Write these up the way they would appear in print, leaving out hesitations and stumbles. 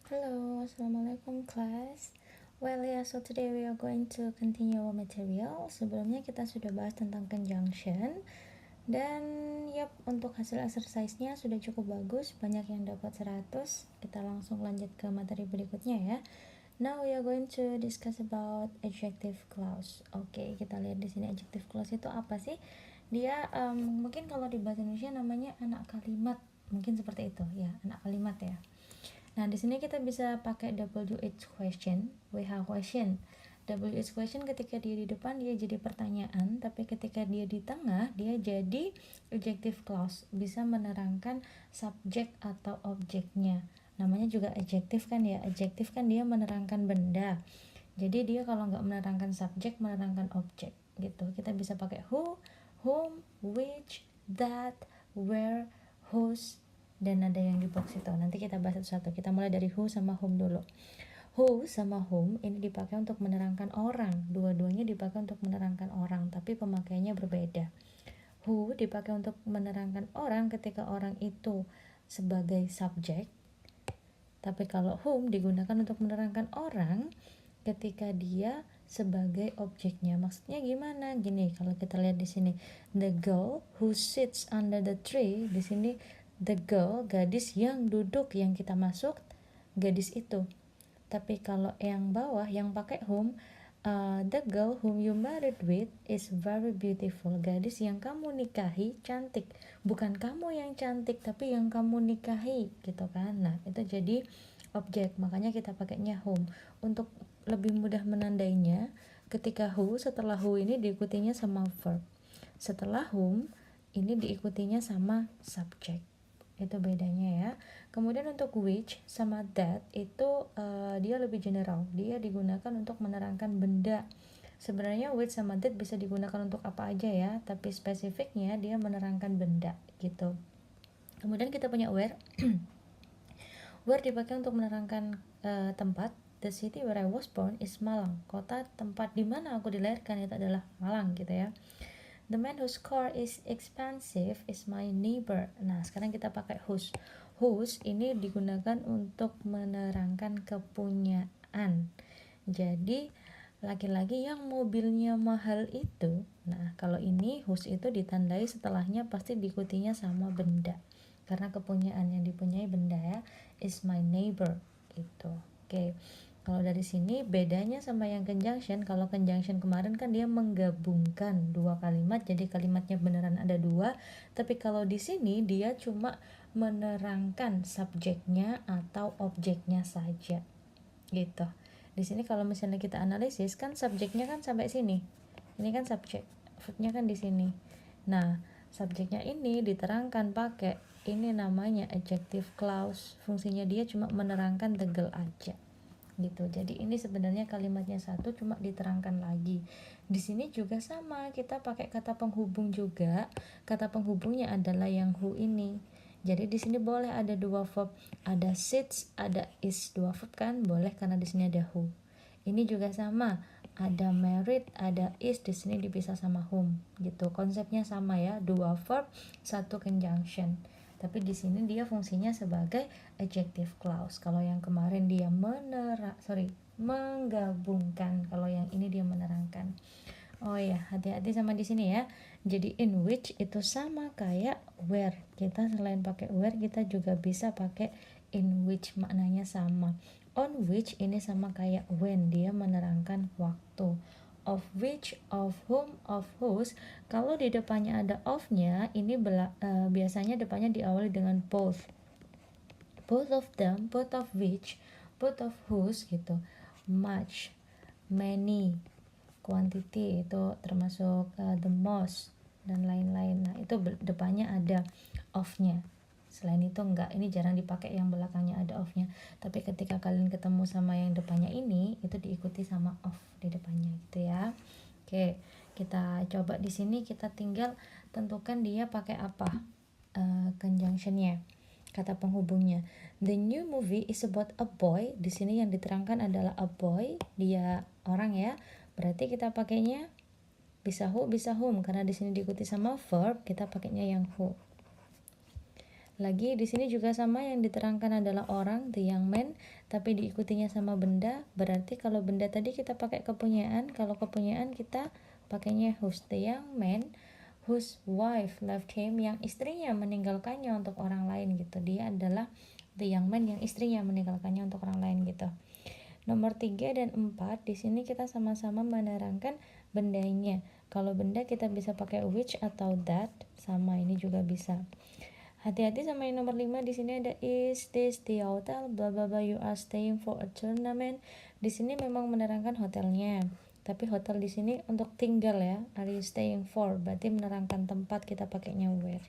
Hello, assalamualaikum class. Well, yeah, so today we are going to continue our material. Sebelumnya kita sudah bahas tentang conjunction dan yap, untuk hasil exercise-nya sudah cukup bagus, banyak yang dapat 100. Kita langsung lanjut ke materi berikutnya ya. Now we are going to discuss about adjective clause. Oke, kita lihat di sini adjective clause itu apa sih? Dia mungkin kalau di bahasa Indonesia namanya anak kalimat, mungkin seperti itu ya, anak kalimat ya. Nah, di sini kita bisa pakai WH question, WH question. WH question ketika dia di depan dia jadi pertanyaan, tapi ketika dia di tengah dia jadi adjective clause, bisa menerangkan subjek atau objeknya. Namanya juga adjective kan ya, adjective kan dia menerangkan benda. Jadi dia kalau nggak menerangkan subjek, menerangkan objek gitu. Kita bisa pakai who, whom, which, that, where, whose, dan ada yang di box itu. Nanti kita bahas satu-satu. Kita mulai dari who sama whom dulu. Who sama whom ini dipakai untuk menerangkan orang. Dua-duanya dipakai untuk menerangkan orang, tapi pemakaiannya berbeda. Who dipakai untuk menerangkan orang ketika orang itu sebagai subjek. Tapi kalau whom digunakan untuk menerangkan orang ketika dia sebagai objeknya. Maksudnya gimana? Gini, kalau kita lihat di sini, the girl who sits under the tree, di sini the girl, gadis yang duduk, yang kita masuk gadis itu. Tapi kalau yang bawah yang pakai whom, the girl whom you married with is very beautiful. Gadis yang kamu nikahi cantik. Bukan kamu yang cantik, tapi yang kamu nikahi gitu kan. Nah, itu jadi objek. Makanya kita pakainya whom. Untuk lebih mudah menandainya, ketika who, setelah who ini diikutinya sama verb. Setelah whom ini diikutinya sama subjek. Itu bedanya ya. Kemudian untuk which sama that itu dia lebih general. Dia digunakan untuk menerangkan benda. Sebenarnya which sama that bisa digunakan untuk apa aja ya, tapi spesifiknya dia menerangkan benda gitu. Kemudian kita punya where. Where dipakai untuk menerangkan tempat. The city where I was born is Malang. Kota tempat di mana aku dilahirkan itu adalah Malang gitu ya. The man whose car is expensive is my neighbor. Nah, sekarang kita pakai whose. Whose ini digunakan untuk menerangkan kepunyaan. Jadi, laki-laki yang mobilnya mahal itu, nah kalau ini whose itu ditandai setelahnya pasti diikutinya sama benda. Karena kepunyaan yang dipunyai benda ya, is my neighbor gitu. Oke. Kalau dari sini bedanya sama yang conjunction, kalau conjunction kemarin kan dia menggabungkan dua kalimat jadi kalimatnya beneran ada dua, tapi kalau di sini dia cuma menerangkan subjeknya atau objeknya saja gitu. Di sini kalau misalnya kita analisis kan subjeknya kan sampai sini, ini kan subjek, verbnya kan di sini. Nah, subjeknya ini diterangkan pakai ini namanya adjective clause, fungsinya dia cuma menerangkan the girl aja gitu. Jadi ini sebenarnya kalimatnya satu cuma diterangkan lagi. Di sini juga sama, kita pakai kata penghubung juga. Kata penghubungnya adalah yang who ini. Jadi di sini boleh ada dua verb, ada sits, ada is. Dua verb kan boleh karena di sini ada who. Ini juga sama, ada married, ada is, di sini dipisah sama whom gitu. Konsepnya sama ya, dua verb, satu conjunction. Tapi di sini dia fungsinya sebagai adjective clause. Kalau yang kemarin dia menggabungkan, kalau yang ini dia menerangkan. Oh ya, hati-hati sama di sini ya. Jadi in which itu sama kayak where. Kita selain pakai where, kita juga bisa pakai in which, maknanya sama. On which ini sama kayak when, dia menerangkan waktu. Of which, of whom, of whose. Kalau di depannya ada of-nya, ini biasanya depannya diawali dengan both. Both of them, both of which, both of whose gitu. Much, many, quantity itu termasuk the most dan lain-lain. Nah, itu depannya ada of-nya. Selain itu enggak, ini jarang dipakai yang belakangnya ada of-nya. Tapi ketika kalian ketemu sama yang depannya ini, itu diikuti sama of di depannya gitu ya. Oke, kita coba di sini, kita tinggal tentukan dia pakai apa conjunctionnya, kata penghubungnya. The new movie is about a boy. Di sini yang diterangkan adalah a boy, dia orang ya. Berarti kita pakainya bisa who, bisa whom, karena di sini diikuti sama verb, kita pakainya yang who. Lagi di sini juga sama, yang diterangkan adalah orang, the young man, tapi diikutinya sama benda. Berarti kalau benda tadi kita pakai kepunyaan, kalau kepunyaan kita pakainya whose. The young man whose wife left him, yang istrinya meninggalkannya untuk orang lain gitu. Dia adalah the young man yang istrinya meninggalkannya untuk orang lain gitu. Nomor 3 dan 4 di sini kita sama-sama menerangkan bendanya. Kalau benda kita bisa pakai which atau that, sama ini juga bisa. Hati-hati sama yang nomor 5, di sini ada is this the hotel bla bla bla you are staying for a tournament. Di sini memang menerangkan hotelnya, tapi hotel di sini untuk tinggal ya. Are you staying for? Berarti menerangkan tempat, kita pakainya where.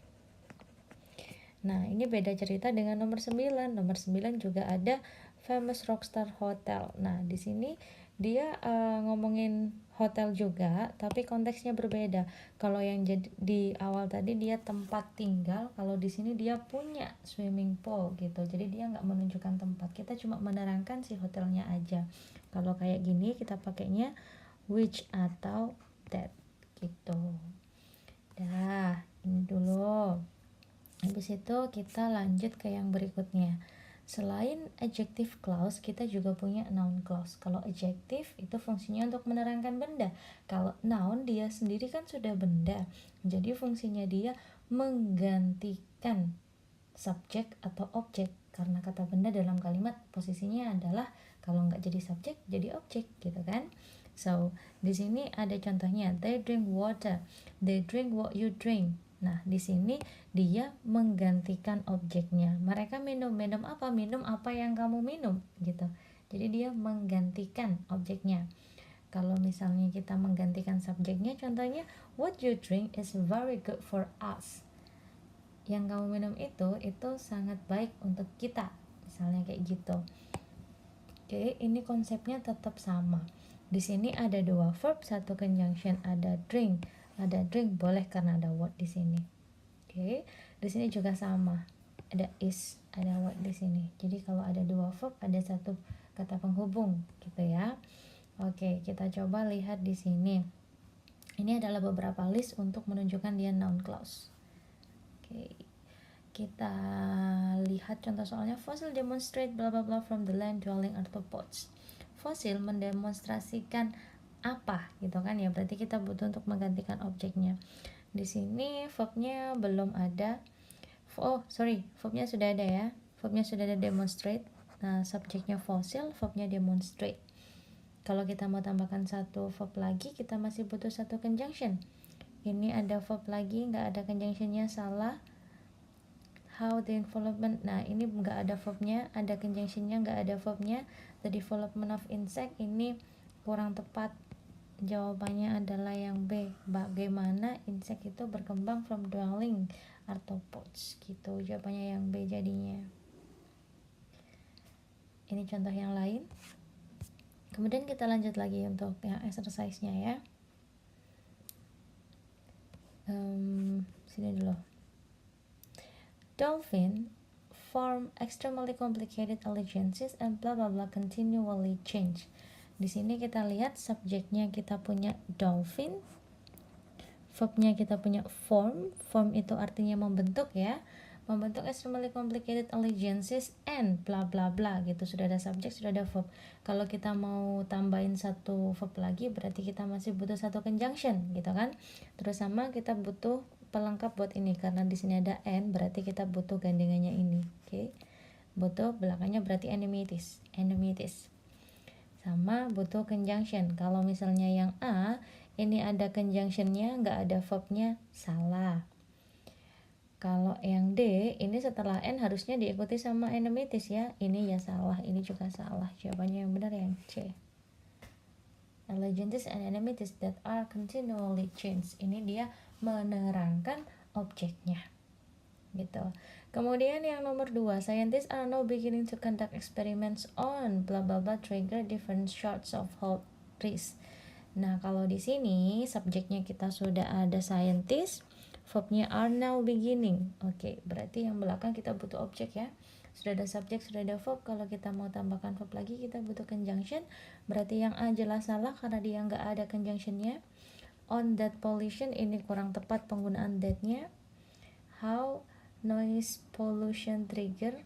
Nah, ini beda cerita dengan nomor 9. Nomor 9 juga ada famous rockstar hotel. Nah, di sini dia ngomongin hotel juga, tapi konteksnya berbeda. Kalau yang di awal tadi dia tempat tinggal, kalau di sini dia punya swimming pool gitu. Jadi dia nggak menunjukkan tempat, kita cuma menerangkan si hotelnya aja. Kalau kayak gini kita pakainya which atau that gitu. Dah, ini dulu. Habis itu kita lanjut ke yang berikutnya. Selain adjective clause, kita juga punya noun clause. Kalau adjective itu fungsinya untuk menerangkan benda. Kalau noun dia sendiri kan sudah benda. Jadi fungsinya dia menggantikan subjek atau objek. Karena kata benda dalam kalimat posisinya adalah kalau nggak jadi subjek, jadi objek gitu kan. So, di sini ada contohnya, they drink water. They drink what you drink. Nah, di sini dia menggantikan objeknya. Mereka minum apa? Minum apa yang kamu minum gitu. Jadi dia menggantikan objeknya. Kalau misalnya kita menggantikan subjeknya, contohnya what you drink is very good for us. Yang kamu minum itu sangat baik untuk kita. Misalnya kayak gitu. Oke, ini konsepnya tetap sama. Di sini ada 2 verb, 1 conjunction, ada drink. Ada drink boleh karena ada what di sini. Oke, di sini juga sama. Ada is, ada what di sini. Jadi kalau ada 2 verb, ada 1 kata penghubung gitu ya. Oke, kita coba lihat di sini. Ini adalah beberapa list untuk menunjukkan dia noun clause. Oke. Kita lihat contoh soalnya. Fossil demonstrate bla bla bla from the land dwelling arthropods. Fosil mendemonstrasikan apa gitu kan ya, berarti kita butuh untuk menggantikan objeknya. Di sini verbnya belum ada. Verbnya sudah ada ya. Verbnya sudah ada demonstrate. Nah, subjeknya fossil, verbnya demonstrate. Kalau kita mau tambahkan 1 verb lagi, kita masih butuh 1 conjunction. Ini ada verb lagi, nggak ada conjunctionnya, salah. How the development, nah ini nggak ada verbnya, ada conjunctionnya, nggak ada verbnya. The development of insect, ini kurang tepat. Jawabannya adalah yang B. Bagaimana insect itu berkembang from dwelling arthropods gitu. Jawabannya yang B jadinya. Ini contoh yang lain. Kemudian kita lanjut lagi untuk yang exercise-nya ya. Sini dulu. Dolphin form extremely complicated alliances and blah blah blah continually change. Di sini kita lihat subjeknya kita punya dolphin, verbnya kita punya form. Form itu artinya membentuk ya, membentuk extremely complicated alliances and bla bla bla gitu. Sudah ada subjek, sudah ada verb. Kalau kita mau tambahin 1 verb lagi, berarti kita masih butuh 1 conjunction gitu kan. Terus sama kita butuh pelengkap buat ini, karena di sini ada and, berarti kita butuh gandengannya ini. Oke. Butuh belakangnya berarti enemies. Sama butuh conjunction. Kalau misalnya yang A ini ada conjunctionnya, nggak ada verbnya, salah. Kalau yang D ini setelah N harusnya diikuti sama enemies ya, ini ya salah, ini juga salah. Jawabannya yang benar yang C. Allegiances and enemies that are continually changed. Ini dia menerangkan objeknya gitu. Kemudian yang nomor 2, scientists are now beginning to conduct experiments on blah blah blah trigger different sorts of health risks. Nah, kalau di sini subjeknya kita sudah ada scientist, verbnya are now beginning. Oke, berarti yang belakang kita butuh objek ya. Sudah ada subjek, sudah ada verb. Kalau kita mau tambahkan verb lagi, kita butuh conjunction. Berarti yang A jelas salah karena dia nggak ada conjunctionnya. On that pollution, ini kurang tepat penggunaan that-nya. How noise pollution trigger,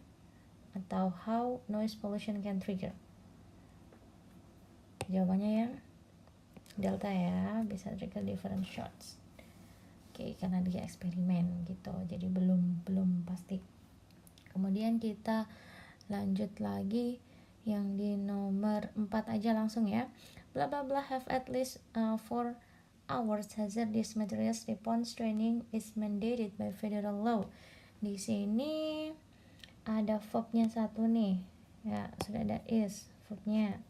atau how noise pollution can trigger? Jawabannya yang delta ya, bisa trigger different shots. Oke, karena dia eksperimen gitu, jadi belum pasti. Kemudian kita lanjut lagi yang di nomor 4 aja langsung ya. Blah blah blah have at least 4 hours hazardous materials response training is mandated by federal law. Di sini ada verbnya satu nih ya, sudah ada is verbnya.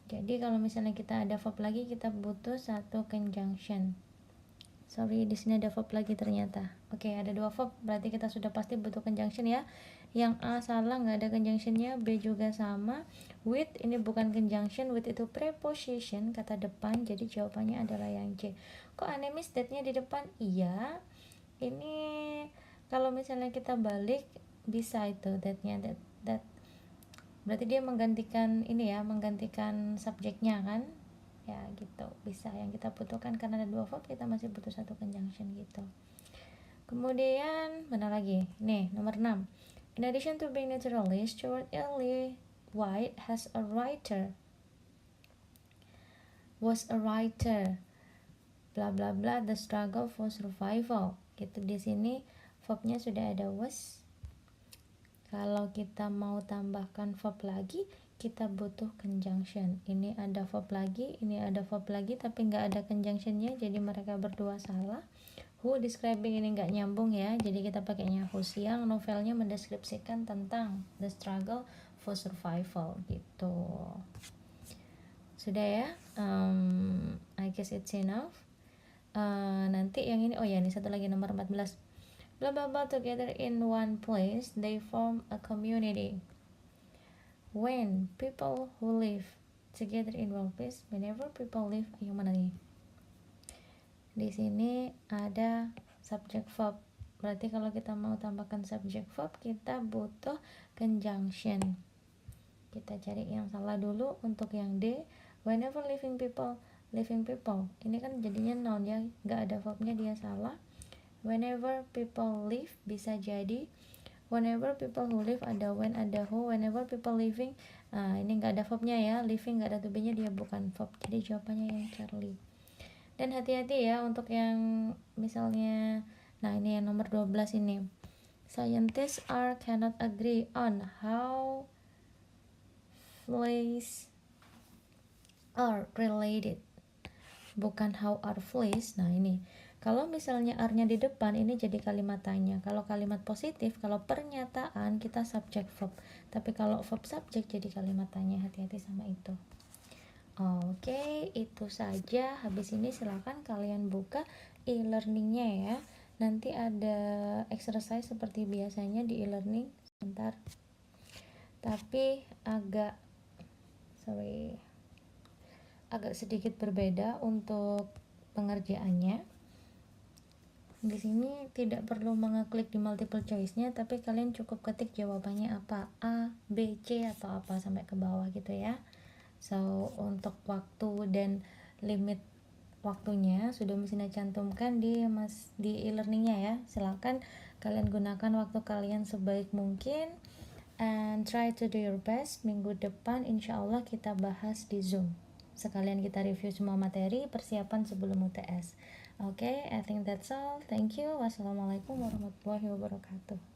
Jadi kalau misalnya kita ada verb lagi, kita butuh satu conjunction. Sorry, di sini ada verb lagi ternyata. Oke, ada 2 verb, berarti kita sudah pasti butuh conjunction ya. Yang A salah, nggak ada conjunctionnya. B juga sama. With ini bukan conjunction, with itu preposition, kata depan. Jadi jawabannya adalah yang C. Kok aneh miss, that-nya di depan? Iya. Ini kalau misalnya kita balik bisa itu that-nya, that. Berarti dia menggantikan ini ya, menggantikan subjeknya kan? Ya gitu, bisa. Yang kita butuhkan karena ada 2 verb, kita masih butuh satu conjunction gitu. Kemudian mana lagi nih, nomor 6. In addition to being naturalist, Stuart L. White was a writer bla bla bla the struggle for survival gitu. Di sini verbnya sudah ada was. Kalau kita mau tambahkan verb lagi, kita butuh conjunction. Ini ada verb lagi, ini ada verb lagi, tapi nggak ada conjunctionnya, jadi mereka berdua salah. Who describing ini nggak nyambung ya, jadi kita pakainya whose. Yang novelnya mendeskripsikan tentang the struggle for survival gitu. Sudah ya, I guess it's enough. Nanti yang ini, oh ya, ini satu lagi nomor 14. Blah blah blah together in one place they form a community. When people who live together in one place, whenever people live, yang mana nih? Di sini ada subject verb. Berarti kalau kita mau tambahkan subject verb, kita butuh conjunction. Kita cari yang salah dulu. Untuk yang D, whenever living people. Ini kan jadinya noun ya, nggak ada verbnya, dia salah. Whenever people live bisa jadi whenever people who live, ada when, ada who. Whenever people living, ini nggak ada verbnya ya, living nggak ada to be-nya, dia bukan verb, jadi jawabannya yang Charlie. Dan hati-hati ya untuk yang misalnya, nah ini yang nomor 12 ini, scientists cannot agree on how flies are related, bukan how are flies. Nah ini kalau misalnya are-nya di depan, ini jadi kalimat tanya. Kalau kalimat positif, kalau pernyataan, kita subject verb. Tapi kalau verb subject jadi kalimat tanya. Hati-hati sama itu. Oke, itu saja. Habis ini silakan kalian buka e-learningnya ya. Nanti ada exercise seperti biasanya di e-learning. Sebentar. Tapi agak sedikit berbeda untuk pengerjaannya. Di sini tidak perlu mengeklik di multiple choice-nya, tapi kalian cukup ketik jawabannya apa, A, B, C, atau apa sampai ke bawah gitu ya. So, untuk waktu dan limit waktunya sudah Miss cantumkan di e-learningnya ya. Silakan kalian gunakan waktu kalian sebaik mungkin and try to do your best. Minggu depan insya Allah kita bahas di Zoom. Sekalian kita review semua materi persiapan sebelum UTS. Okay, I think that's all. Thank you. Wassalamualaikum warahmatullahi wabarakatuh.